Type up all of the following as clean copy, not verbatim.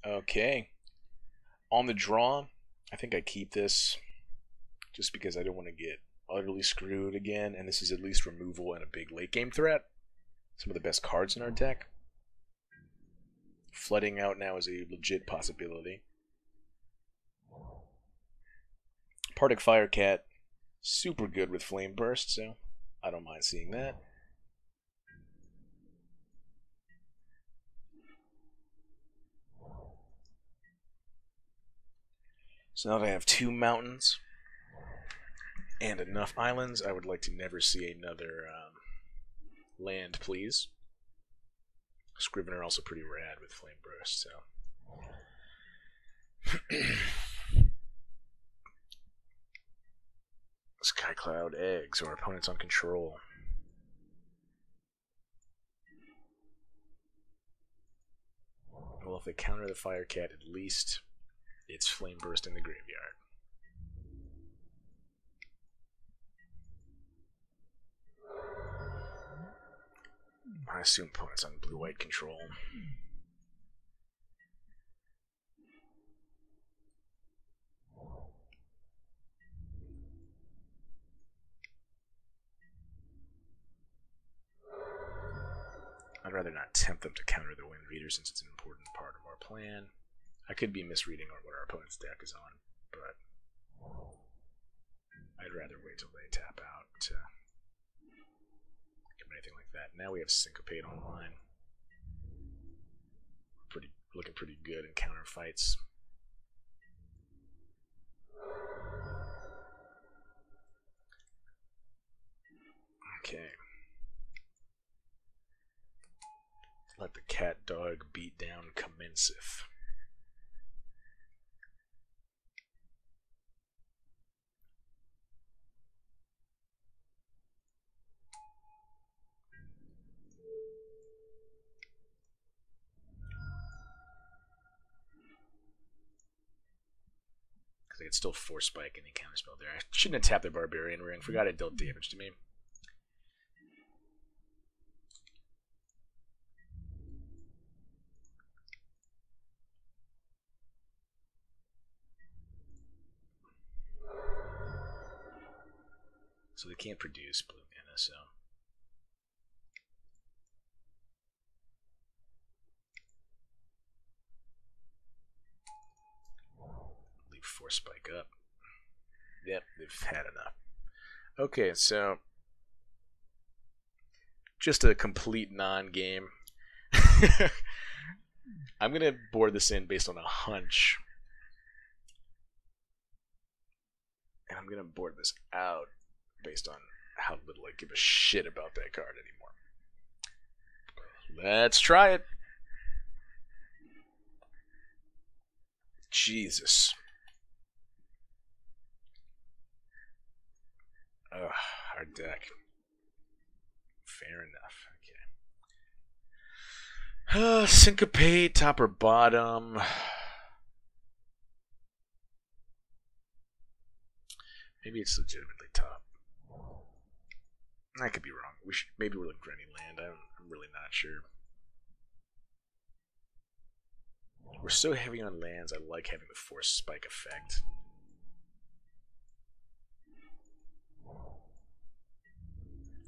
Okay. On the draw, I think I keep this just because I don't want to get utterly screwed again, and this is at least removal and a big late game threat. Some of the best cards in our deck. Flooding out now is a legit possibility. Partick Firecat, super good with Flame Burst, so I don't mind seeing that. So now that I have 2 mountains and enough islands, I would like to never see another land, please. Scrivener also pretty rad with Flame Burst, so. Skycloud eggs, or opponents on control. Well, if they counter the Firecat, at least it's Flame Burst in the graveyard. I assume opponents on blue-white control. I'd rather not tempt them to counter the Wind Reader since it's an important part of our plan. I could be misreading what our opponent's deck is on, but I'd rather wait till they tap out to give anything like that. Now we have Syncopate online. Looking pretty good in counter fights. Okay. Let the cat dog beat down commenceth. Because I could still force spike any counterspell there. I shouldn't have tapped the Barbarian Ring. Forgot it dealt damage to me. So they can't produce blue mana, so. Leave force spike up. Yep, they've had enough. Okay, so just a complete non-game. I'm gonna board this in based on a hunch. And I'm gonna board this out based on how little I give a shit about that card anymore. Let's try it. Jesus. Ugh, our deck. Fair enough. Okay. Syncopate, top or bottom. Maybe it's legitimately top. I could be wrong. Maybe we're looking for any land. I'm really not sure. We're so heavy on lands. I like having the force spike effect.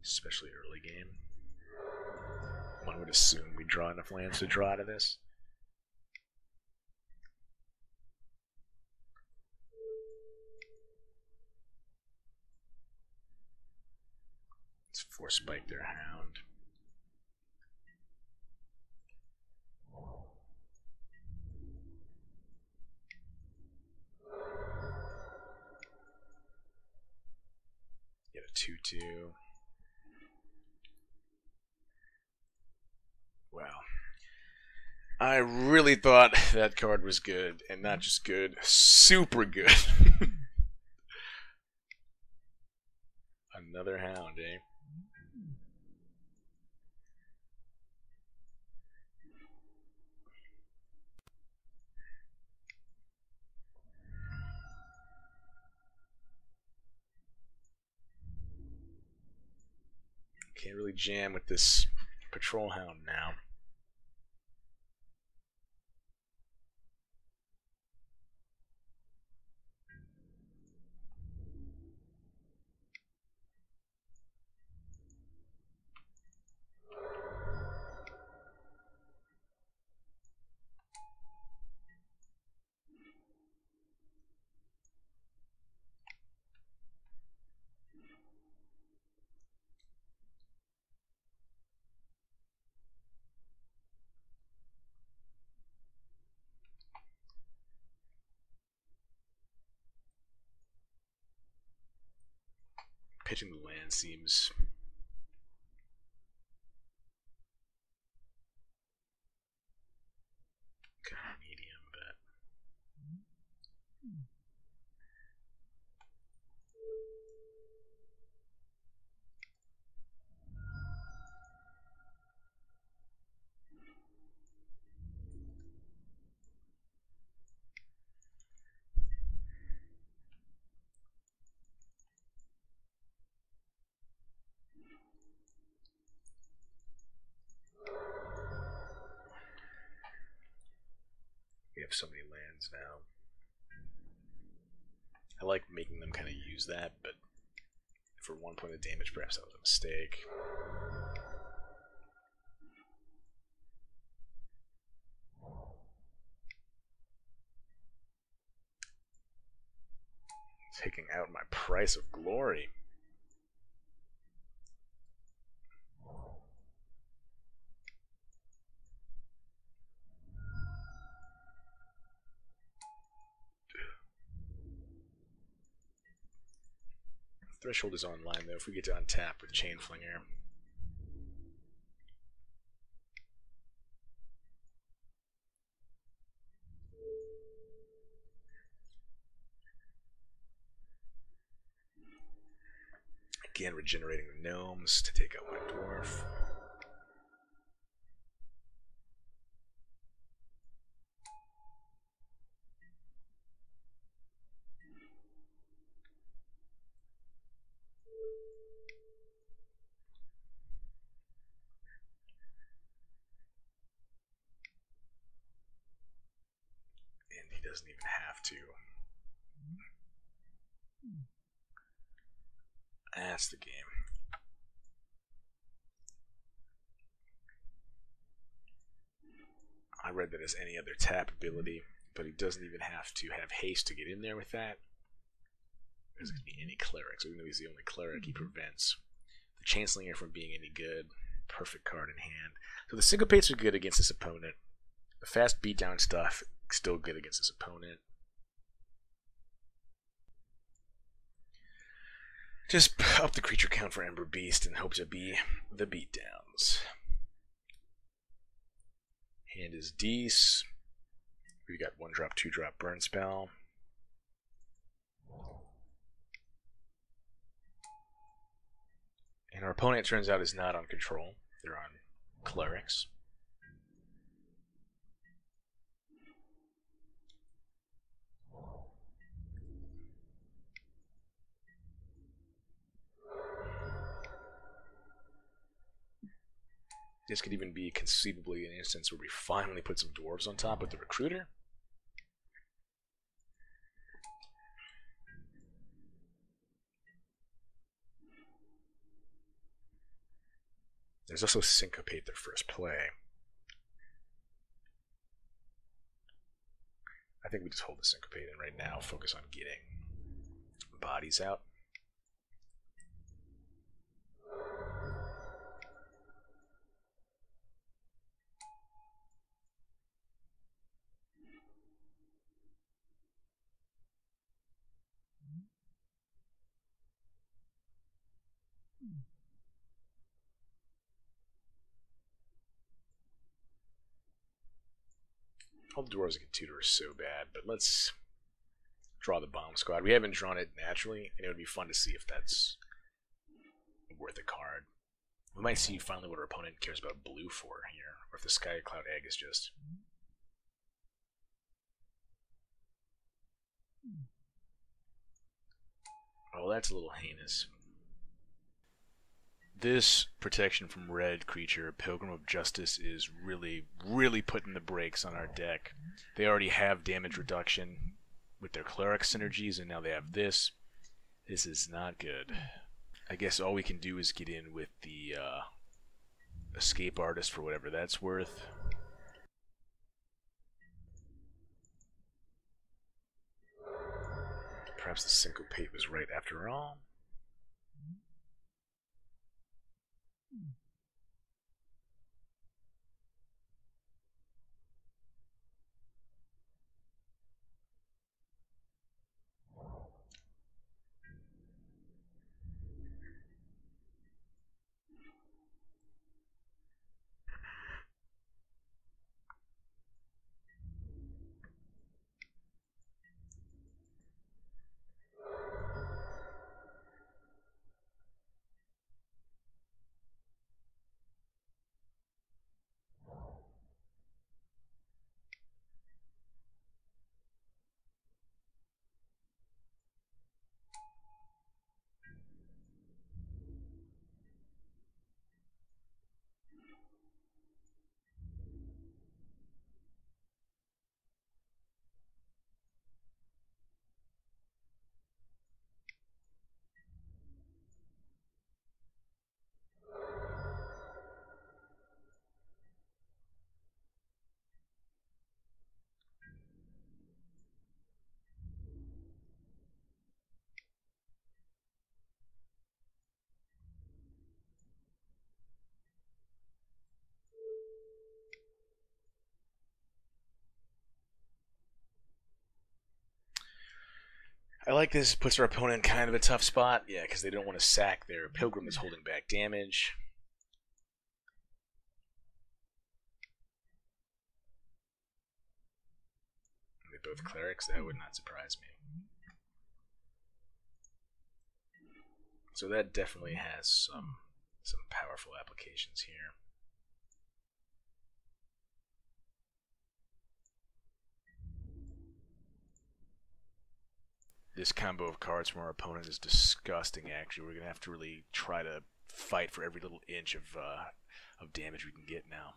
Especially early game. One would assume we draw enough lands to draw out of this. Let's force spike their hound. Get a 2/2. Wow. I really thought that card was good, and not just good, super good. Another hound, eh? Can't really jam with this patrol hound now. Pitching the land seems kind of medium, but we have so many lands now. I like making them kind of use that, but for 1 point of damage, perhaps that was a mistake. Taking out my price of glory. Threshold is online though. If we get to untap with Chain Flinger. Again, regenerating the gnomes to take out my dwarf. And he doesn't even have to. That's the game. I read that as any other tap ability, but he doesn't even have to have haste to get in there with that. There's going to be any clerics, even though he's the only cleric, he prevents the Chancellor from being any good. Perfect card in hand. So the syncopates are good against this opponent. The fast beatdown stuff, still good against this opponent. Just up the creature count for Ember Beast and hope to be the beatdowns. Hand is Dees. We got 1-drop, 2-drop burn spell. And our opponent, it turns out, is not on control. They're on clerics. This could even be conceivably an instance where we finally put some dwarves on top with the recruiter. There's also Syncopate their first play. I think we just hold the Syncopate in right now, focus on getting bodies out. All the dwarves get tutor are so bad, but let's draw the bomb squad. We haven't drawn it naturally, and it would be fun to see if that's worth a card. We might see finally what our opponent cares about blue for here, or if the Sky Cloud Egg is just... Oh, that's a little heinous. This protection from red creature, Pilgrim of Justice, is really, really putting the brakes on our deck. They already have damage reduction with their cleric synergies, and now they have this. This is not good. I guess all we can do is get in with the escape artist for whatever that's worth. Perhaps the Syncopate was right after all. I like this. Puts our opponent in kind of a tough spot. Yeah, because they don't want to sack their pilgrim that's holding back damage. They both clerics. That would not surprise me. So that definitely has some powerful applications here. This combo of cards from our opponent is disgusting. Actually, we're gonna have to really try to fight for every little inch of damage we can get now.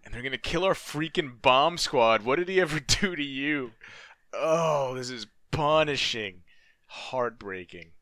And they're gonna kill our freaking bomb squad. What did he ever do to you? Oh, this is punishing. Heartbreaking.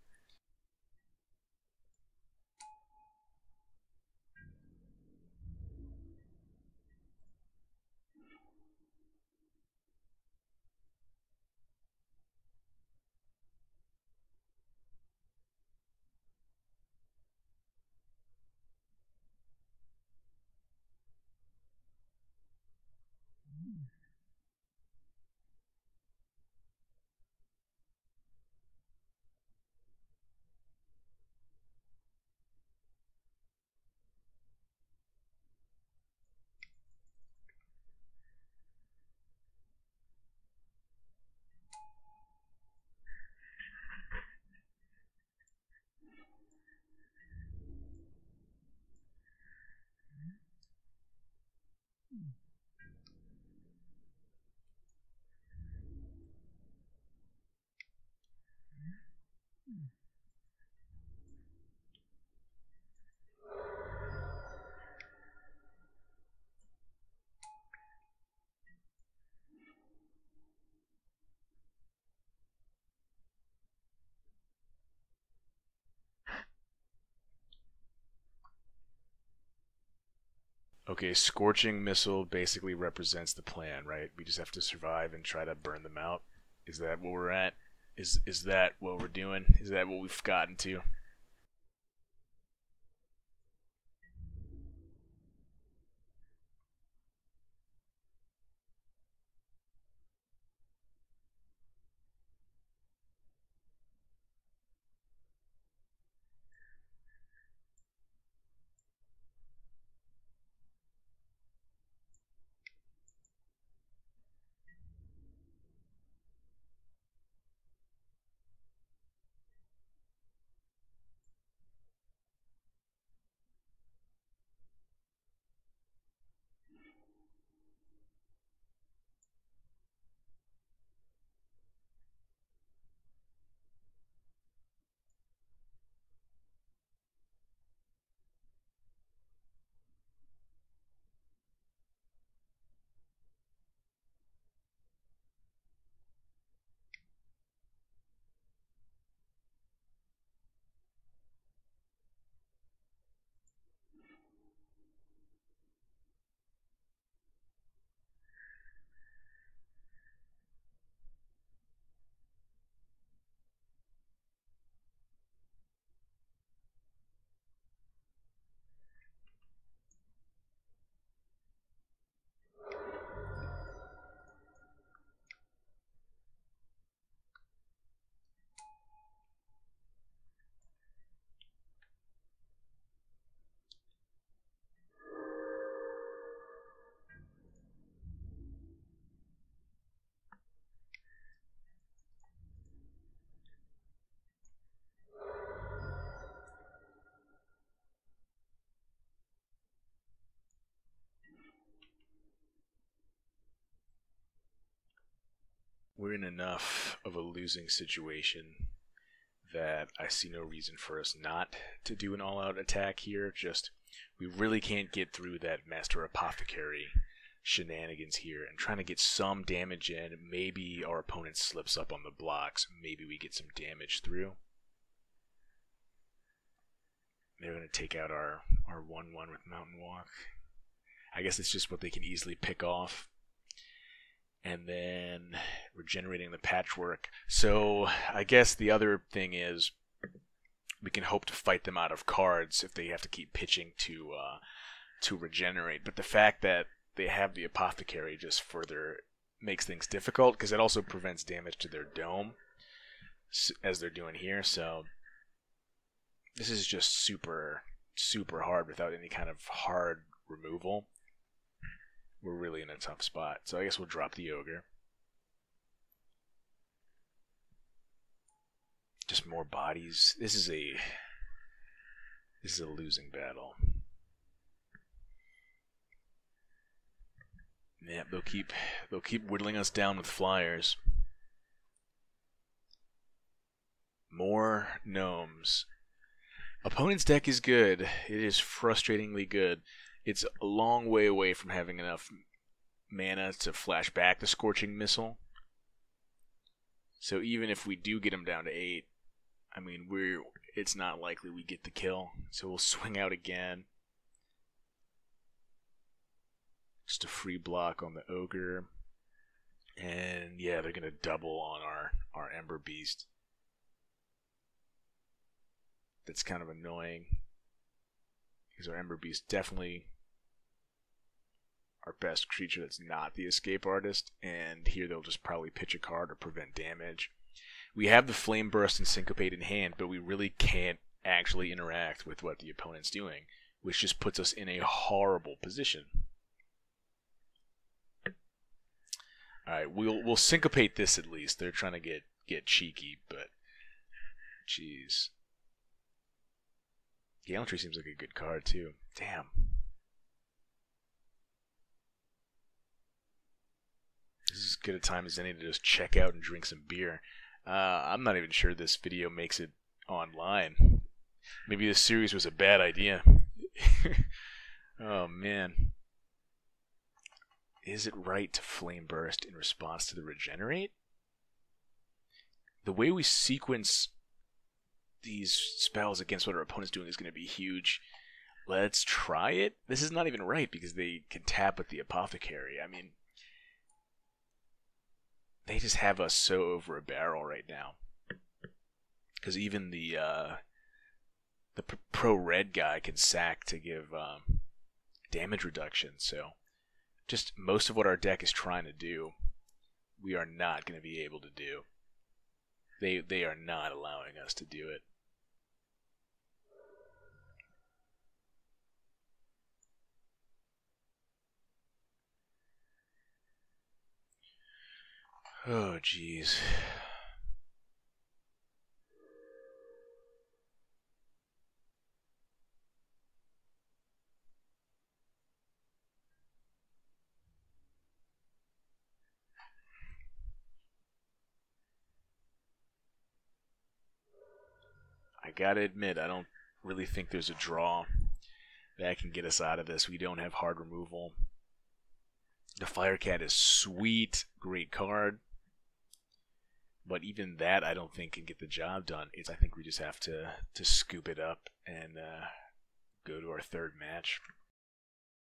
Okay, Scorching Missile basically represents the plan, right? We just have to survive and try to burn them out. Is that what we're at? Is that what we're doing? Is that what we've gotten to? We're in enough of a losing situation that I see no reason for us not to do an all-out attack here. Just, we really can't get through that Master Apothecary shenanigans here, and trying to get some damage in. Maybe our opponent slips up on the blocks. Maybe we get some damage through. They're going to take out our 1-1 with Mountain Walk. I guess it's just what they can easily pick off. And then regenerating the patchwork. So I guess the other thing is we can hope to fight them out of cards if they have to keep pitching to regenerate. But the fact that they have the apothecary just further makes things difficult, because it also prevents damage to their dome, as they're doing here. So this is just super, super hard without any kind of hard removal. We're really in a tough spot. So I guess we'll drop the ogre. Just more bodies. This is a losing battle. Yeah, they'll keep whittling us down with flyers. More gnomes. Opponent's deck is good. It is frustratingly good. It's a long way away from having enough mana to flash back the Scorching Missile. So even if we do get him down to 8, I mean, it's not likely we get the kill. So we'll swing out again. Just a free block on the Ogre. And yeah, they're going to double on our Ember Beast. That's kind of annoying, because our Ember Beast definitely our best creature that's not the Escape Artist, and here they'll just probably pitch a card or prevent damage. We have the Flame Burst and Syncopate in hand, but we really can't actually interact with what the opponent's doing, which just puts us in a horrible position. Alright, we'll Syncopate this at least. They're trying to get cheeky, but jeez. Gallantry seems like a good card too. Damn. This is as good a time as any to just check out and drink some beer. I'm not even sure this video makes it online. Maybe this series was a bad idea. Oh man. Is it right to Flame Burst in response to the Regenerate? The way we sequence these spells against what our opponent's doing is going to be huge. Let's try it. This is not even right, because they can tap with the Apothecary. I mean, they just have us so over a barrel right now. Because even the pro red guy can sack to give damage reduction. So just most of what our deck is trying to do, we are not going to be able to do. They are not allowing us to do it. Oh, jeez. I gotta admit, I don't really think there's a draw that can get us out of this. We don't have hard removal. The Firecat is sweet, great card. But even that, I don't think can get the job done. I think we just have to scoop it up and go to our third match.